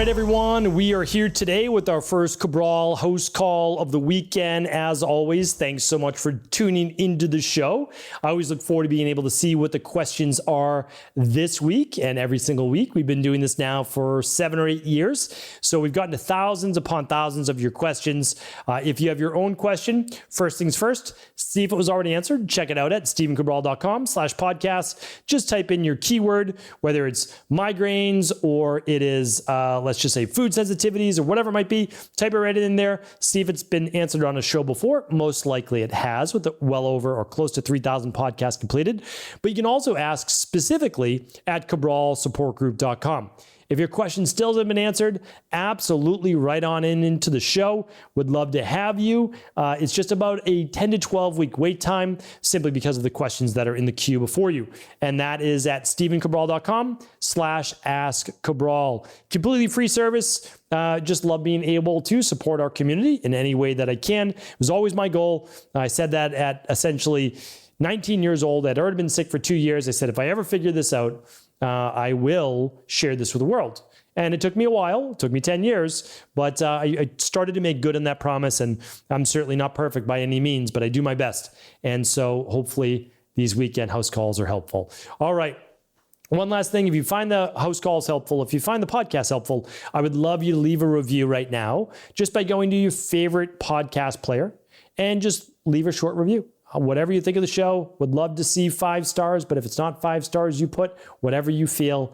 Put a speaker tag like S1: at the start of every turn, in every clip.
S1: right, everyone, we are here today with our first Cabral HouseCall of the weekend. As always, thanks so much for tuning into the show. I always look forward to being able to see what the questions are this week and every single week. We've been doing this now for 7 or 8 years, so we've gotten to thousands upon thousands of your questions. If you have your own question, first things first, see if it was already answered. Check it out at stevencabral.com/podcast. Just type in your keyword, whether it's migraines or it is let's just say food sensitivities or whatever it might be. Type it right in there. See if it's been answered on a show before. Most likely it has, with well over or close to 3,000 podcasts completed. But you can also ask specifically at cabralsupportgroup.com. If your question still hasn't been answered, absolutely right on into the show. Would love to have you. It's just about a 10 to 12 week wait time, simply because of the questions that are in the queue before you. And that is at stevencabral.com/askcabral. Completely free service. Just love being able to support our community in any way that I can. It was always my goal. I said that at essentially 19 years old. I'd already been sick for 2 years. I said, if I ever figure this out, I will share this with the world. And it took me a while. It took me 10 years, but I started to make good on that promise. And I'm certainly not perfect by any means, but I do my best. And so hopefully these weekend house calls are helpful. All right. One last thing, if you find the house calls helpful, if you find the podcast helpful, I would love you to leave a review right now, just by going to your favorite podcast player and just leave a short review. Whatever you think of the show, would love to see 5 stars, but if it's not 5 stars, you put whatever you feel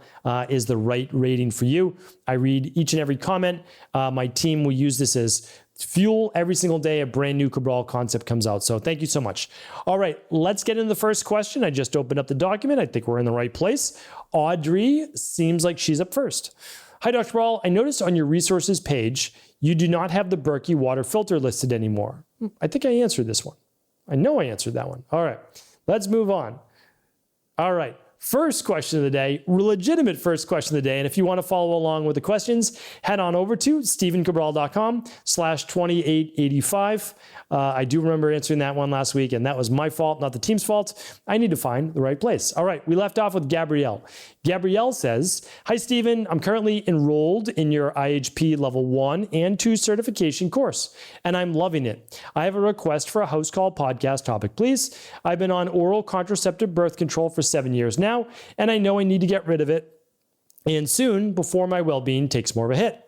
S1: is the right rating for you. I read each and every comment. My team will use this as fuel every single day a brand new Cabral concept comes out. So thank you so much. All right, let's get into the first question. I just opened up the document. I think we're in the right place. Audrey seems like she's up first. Hi, Dr. Cabral. I noticed on your resources page, you do not have the Berkey water filter listed anymore. I think I answered this one. I know I answered that one. All right, let's move on. All right, first question of the day, legitimate first question of the day. And if you want to follow along with the questions, head on over to stevencabral.com/2885. I do remember answering that one last week, and that was my fault, not the team's fault. I need to find the right place. All right, we left off with Gabrielle. Gabrielle says, hi, Steven. I'm currently enrolled in your IHP level 1 and 2 certification course, and I'm loving it. I have a request for a house call podcast topic, please. I've been on oral contraceptive birth control for 7 years now, and I know I need to get rid of it, and soon, before my well-being takes more of a hit.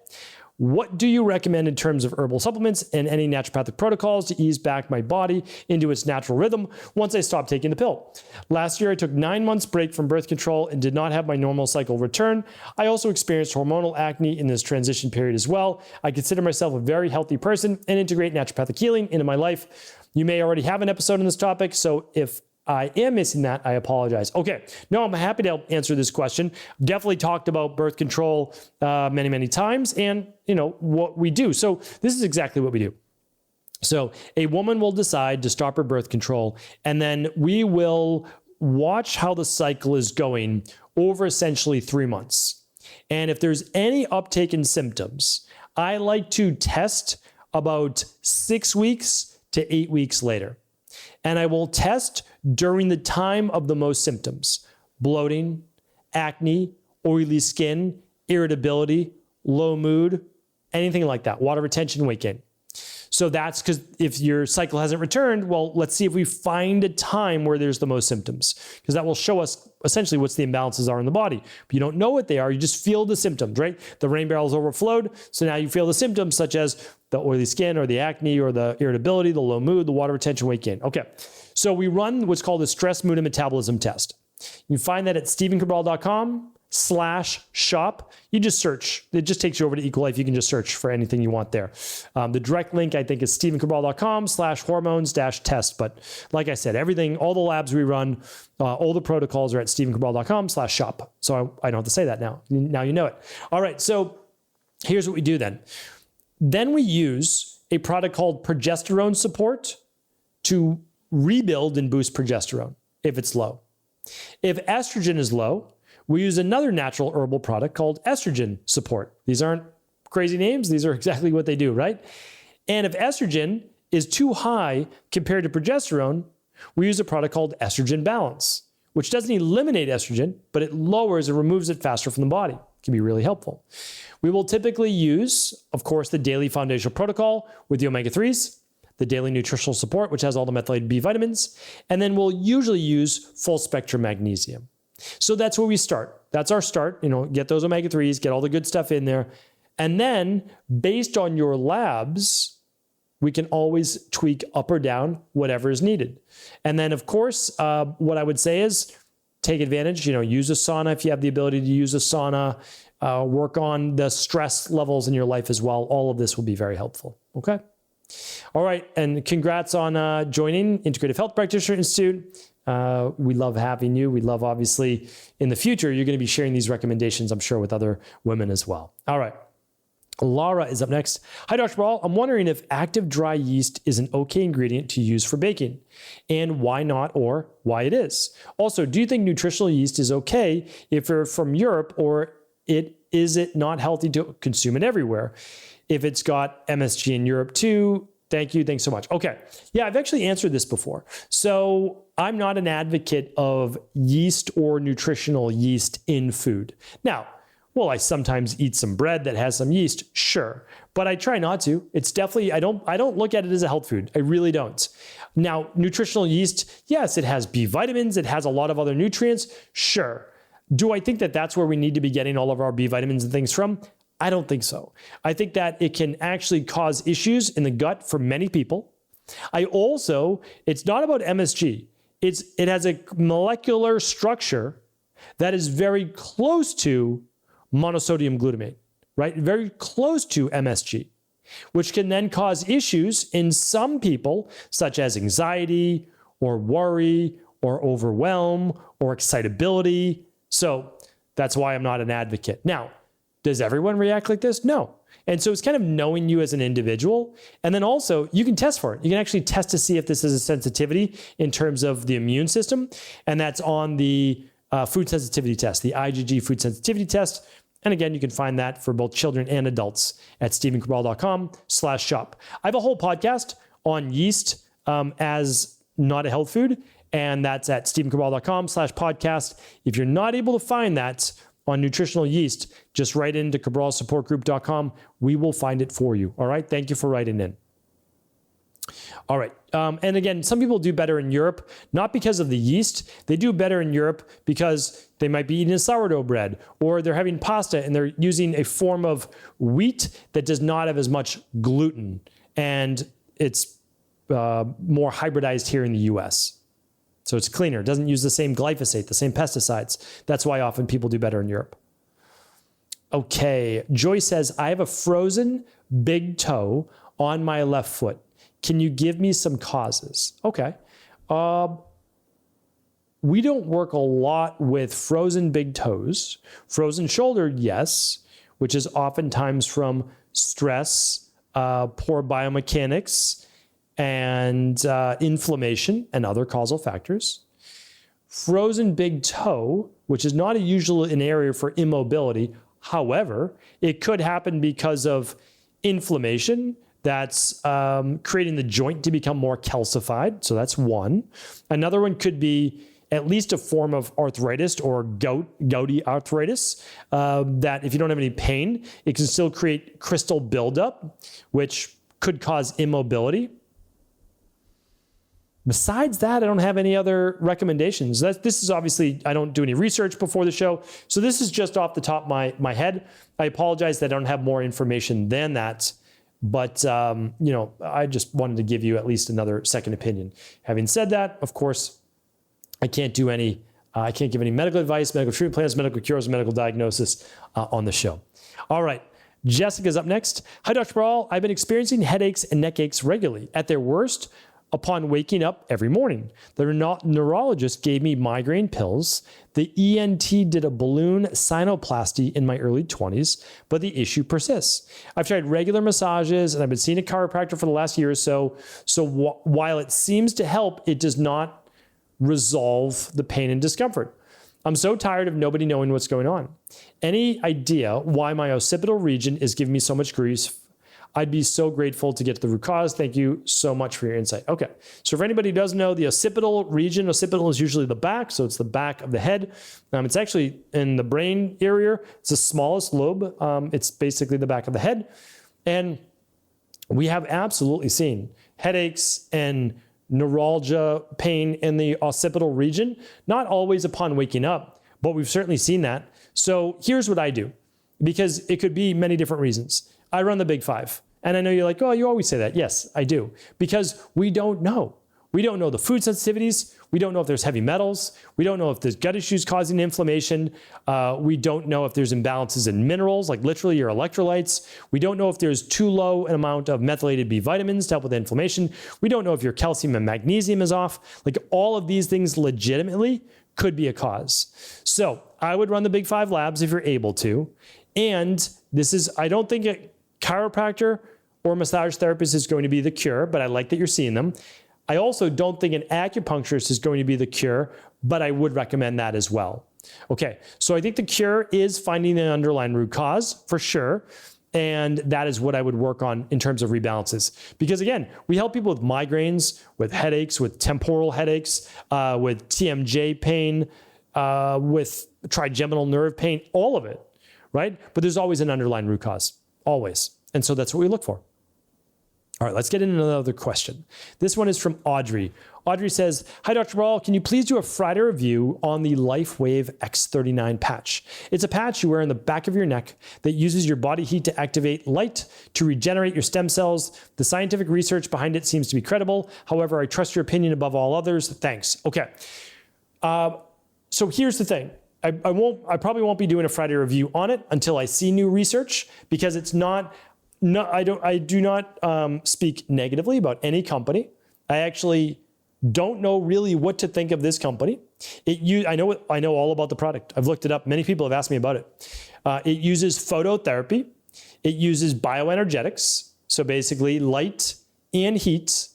S1: What do you recommend in terms of herbal supplements and any naturopathic protocols to ease back my body into its natural rhythm once I stop taking the pill? Last year, I took 9 months break from birth control and did not have my normal cycle return. I also experienced hormonal acne in this transition period as well. I consider myself a very healthy person and integrate naturopathic healing into my life. You may already have an episode on this topic, so if I am missing that, I apologize. Okay, no, I'm happy to help answer this question. Definitely talked about birth control many, many times, and what we do. So this is exactly what we do. So a woman will decide to stop her birth control, and then we will watch how the cycle is going over essentially 3 months. And if there's any uptake in symptoms, I like to test about 6 weeks to 8 weeks later. And I will test during the time of the most symptoms: bloating, acne, oily skin, irritability, low mood, anything like that, water retention, weight gain. So that's because if your cycle hasn't returned, well, let's see if we find a time where there's the most symptoms, because that will show us essentially what the imbalances are in the body. But you don't know what they are. You just feel the symptoms, right? The rain barrel's overflowed. So now you feel the symptoms such as the oily skin or the acne or the irritability, the low mood, the water retention, weight gain. Okay. So we run what's called a stress, mood, and metabolism test. You find that at stevencabral.com/shop. You just search. It just takes you over to Equalife. You can just search for anything you want there. The direct link, I think, is stevencabral.com/hormones-test. But like I said, everything, all the labs we run, all the protocols are at stevencabral.com/shop. So I don't have to say that now. Now you know it. All right. So here's what we do then. Then we use a product called progesterone support to rebuild and boost progesterone if it's low. If estrogen is low, we use another natural herbal product called estrogen support. These aren't crazy names. These are exactly what they do, right? And if estrogen is too high compared to progesterone, we use a product called estrogen balance, which doesn't eliminate estrogen, but it lowers and removes it faster from the body. Can be really helpful. We will typically use, of course, the daily foundational protocol with the omega-3s, the daily nutritional support, which has all the methylated B vitamins, and then we'll usually use full spectrum magnesium. So that's where we start. That's our start, get those omega-3s, get all the good stuff in there. And then based on your labs, we can always tweak up or down whatever is needed. And then of course, what I would say is take advantage, use a sauna if you have the ability to use a sauna, work on the stress levels in your life as well. All of this will be very helpful. Okay. All right. And congrats on joining Integrative Health Practitioner Institute. We love having you. We love, obviously, in the future, you're going to be sharing these recommendations, I'm sure, with other women as well. All right. Laura is up next. Hi, Dr. Ball. I'm wondering if active dry yeast is an okay ingredient to use for baking, and why not, or why it is. Also, do you think nutritional yeast is okay if you're from Europe, or is it not healthy to consume it everywhere? If it's got MSG in Europe too, thank you. Thanks so much. Okay. Yeah, I've actually answered this before. So I'm not an advocate of yeast or nutritional yeast in food. Now, will I sometimes eat some bread that has some yeast? Sure. But I try not to. It's definitely, I don't look at it as a health food. I really don't. Now, nutritional yeast, yes, it has B vitamins. It has a lot of other nutrients. Sure. Do I think that that's where we need to be getting all of our B vitamins and things from? I don't think so. I think that it can actually cause issues in the gut for many people. It's not about MSG. It has a molecular structure that is very close to monosodium glutamate, right? Very close to MSG, which can then cause issues in some people, such as anxiety or worry or overwhelm or excitability. So that's why I'm not an advocate. Now, does everyone react like this? No. And so it's kind of knowing you as an individual. And then also you can test for it. You can actually test to see if this is a sensitivity in terms of the immune system. And that's on the food sensitivity test, the IgG food sensitivity test. And again, you can find that for both children and adults at stephencabral.com/shop. I have a whole podcast on yeast as not a health food. And that's at stephencabral.com/podcast. If you're not able to find that on nutritional yeast, just write into cabralsupportgroup.com. We will find it for you. All right. Thank you for writing in. All right. And again, some people do better in Europe, not because of the yeast. They do better in Europe because they might be eating a sourdough bread, or they're having pasta and they're using a form of wheat that does not have as much gluten. And it's more hybridized here in the US. So it's cleaner. It doesn't use the same glyphosate, the same pesticides. That's why often people do better in Europe. Okay. Joy says, I have a frozen big toe on my left foot. Can you give me some causes? Okay. We don't work a lot with frozen big toes. Frozen shoulder, yes, which is oftentimes from stress, poor biomechanics, and inflammation and other causal factors. Frozen big toe, which is not usually an area for immobility. However, it could happen because of inflammation that's creating the joint to become more calcified. So that's one. Another one could be at least a form of arthritis or gouty arthritis, that if you don't have any pain, it can still create crystal buildup, which could cause immobility. Besides that, I don't have any other recommendations. This is obviously, I don't do any research before the show. So this is just off the top of my head. I apologize that I don't have more information than that. But, I just wanted to give you at least another second opinion. Having said that, of course, I can't give any medical advice, medical treatment plans, medical cures, medical diagnosis on the show. All right. Jessica's up next. Hi, Dr. Ball. I've been experiencing headaches and neck aches regularly. At their worst, upon waking up every morning. The neurologist gave me migraine pills. The ENT did a balloon sinuplasty in my early 20s, but the issue persists. I've tried regular massages and I've been seeing a chiropractor for the last year or so. So while it seems to help, it does not resolve the pain and discomfort. I'm so tired of nobody knowing what's going on. Any idea why my occipital region is giving me so much grief? I'd be so grateful to get to the root cause. Thank you so much for your insight. Okay, so if anybody doesn't know, the occipital region, occipital is usually the back, so it's the back of the head. It's actually in the brain area. It's the smallest lobe. It's basically the back of the head. And we have absolutely seen headaches and neuralgia, pain in the occipital region, not always upon waking up, but we've certainly seen that. So here's what I do, because it could be many different reasons. I run the Big Five. And I know you're like, oh, you always say that. Yes, I do. Because we don't know. We don't know the food sensitivities. We don't know if there's heavy metals. We don't know if there's gut issues causing inflammation. We don't know if there's imbalances in minerals, like literally your electrolytes. We don't know if there's too low an amount of methylated B vitamins to help with inflammation. We don't know if your calcium and magnesium is off. Like all of these things legitimately could be a cause. So I would run the Big Five labs if you're able to. And this is, I don't think a chiropractor or massage therapist is going to be the cure, but I like that you're seeing them. I also don't think an acupuncturist is going to be the cure, but I would recommend that as well. Okay, so I think the cure is finding the underlying root cause for sure. And that is what I would work on in terms of rebalances. Because again, we help people with migraines, with headaches, with temporal headaches, with TMJ pain, with trigeminal nerve pain, all of it, right? But there's always an underlying root cause, always. And so that's what we look for. All right, let's get into another question. This one is from Audrey. Audrey says, hi, Dr. Cabral, can you please do a Friday review on the LifeWave X39 patch? It's a patch you wear on the back of your neck that uses your body heat to activate light to regenerate your stem cells. The scientific research behind it seems to be credible. However, I trust your opinion above all others. Thanks. Okay. So here's the thing. I probably won't be doing a Friday review on it until I see new research, because it's not. No, I do not speak negatively about any company. I actually don't know really what to think of this company. I know all about the product. I've looked it up. Many people have asked me about it. It uses phototherapy. It uses bioenergetics. So basically light and heat,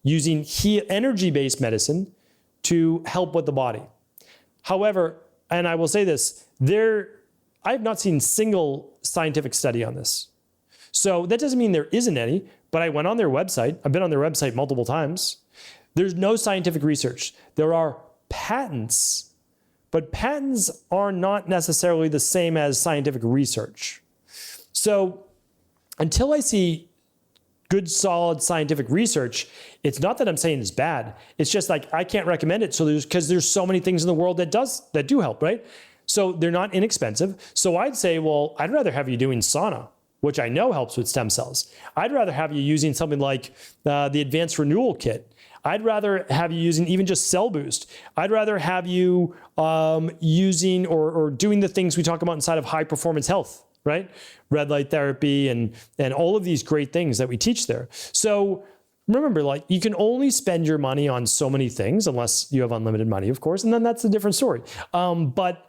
S1: using energy-based medicine to help with the body. However, and I will say this, I have not seen a single scientific study on this. So that doesn't mean there isn't any, but I went on their website. I've been on their website multiple times. There's no scientific research. There are patents, but patents are not necessarily the same as scientific research. So until I see good, solid scientific research, it's not that I'm saying it's bad. It's just like I can't recommend it. So because there's so many things in the world that do help, right? So they're not inexpensive. So I'd say, well, I'd rather have you doing sauna, which I know helps with stem cells. I'd rather have you using something like the Advanced Renewal Kit. I'd rather have you using even just Cell Boost. I'd rather have you using or doing the things we talk about inside of High Performance Health, right? Red light therapy and all of these great things that we teach there. So remember, like, you can only spend your money on so many things unless you have unlimited money, of course, and then that's a different story. But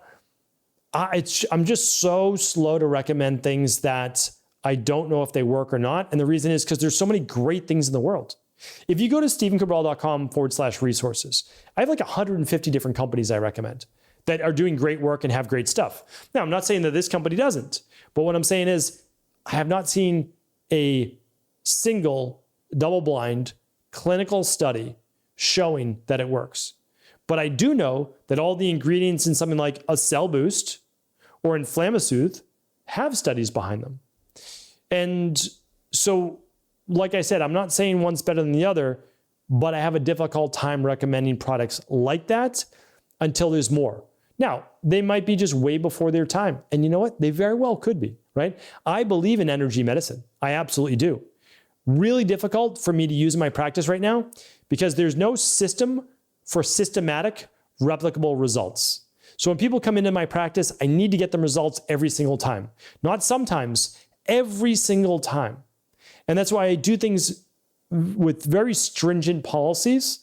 S1: I'm just so slow to recommend things that I don't know if they work or not. And the reason is because there's so many great things in the world. If you go to stephencabral.com/resources, I have like 150 different companies I recommend that are doing great work and have great stuff. Now, I'm not saying that this company doesn't, but what I'm saying is I have not seen a single double-blind clinical study showing that it works. But I do know that all the ingredients in something like a Cell Boost or Inflammasoothe have studies behind them. And so, like I said, I'm not saying one's better than the other, but I have a difficult time recommending products like that until there's more. Now, they might be just way before their time. And you know what? They very well could be, right? I believe in energy medicine. I absolutely do. Really difficult for me to use in my practice right now because there's no system for systematic, replicable results. So when people come into my practice, I need to get them results every single time. Not sometimes, every single time. And that's why I do things with very stringent policies,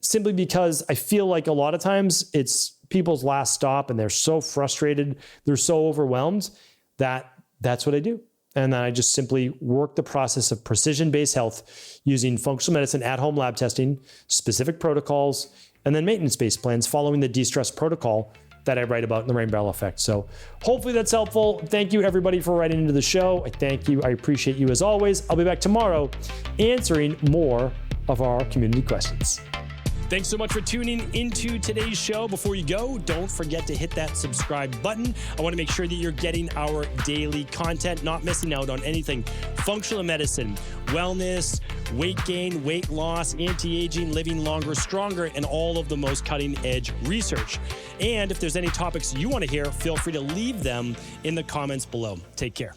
S1: simply because I feel like a lot of times it's people's last stop and they're so frustrated, they're so overwhelmed that that's what I do. And then I just simply work the process of precision-based health using functional medicine at-home lab testing, specific protocols, and then maintenance-based plans following the de-stress protocol that I write about in the Rain Barrel Effect. So hopefully that's helpful. Thank you everybody for writing into the show. I thank you. I appreciate you as always. I'll be back tomorrow answering more of our community questions. Thanks so much for tuning into today's show. Before you go, don't forget to hit that subscribe button. I want to make sure that you're getting our daily content, not missing out on anything functional medicine, wellness, weight gain, weight loss, anti-aging, living longer, stronger, and all of the most cutting-edge research. And if there's any topics you want to hear, feel free to leave them in the comments below. Take care.